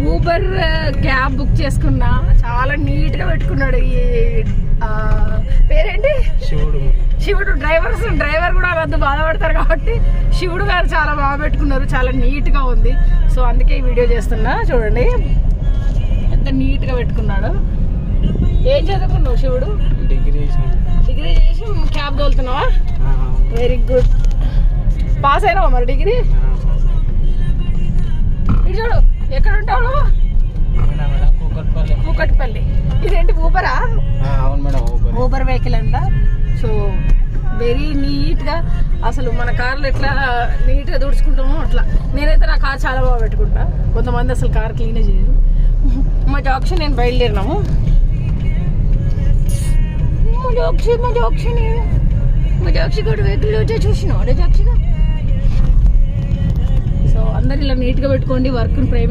Uber cab book చేసుకున్నా, చాలా నీట్గా పెట్టుకున్నాడు. ఈ పేరేంటి, శివుడు. డ్రైవర్ కూడా వద్దు బాధపడతారు కాబట్టి శివుడు గారు చాలా బాగా పెట్టుకున్నారు, చాలా నీట్గా ఉంది. సో అందుకే ఈ వీడియో చేస్తున్నా. చూడండి ఎంత నీట్గా పెట్టుకున్నాడు. ఏం చదువుకున్నావు శివుడు? డిగ్రీ చేసి క్యాబ్ తోలుతున్నావా? Very good. పాస్ అయినావా మరి డిగ్రీ? ఇటు చూడు, ఎక్కడ ఉంటావు నువ్వు? కూకట్పల్లి. ఇదేంటి ఊబరా? ఊబర్ వెహికల్ అంట. సో వెరీ నీట్గా, అసలు మన కార్లు ఎట్లా నీట్గా తుడుచుకుంటామో అట్లా. నేనైతే నా కార్ చాలా బాగా పెట్టుకుంటా. కొంతమంది అసలు కార్ క్లీనే చేయరు. మా జాక్షి నేను బయలుదేరినాము. మా జాక్షి కూడా వెహికల్ వచ్చే చూసినావు అదే జాక్షిగా. సో అందరు ఇలా నీట్గా పెట్టుకోండి, వర్క్ని ప్రేమ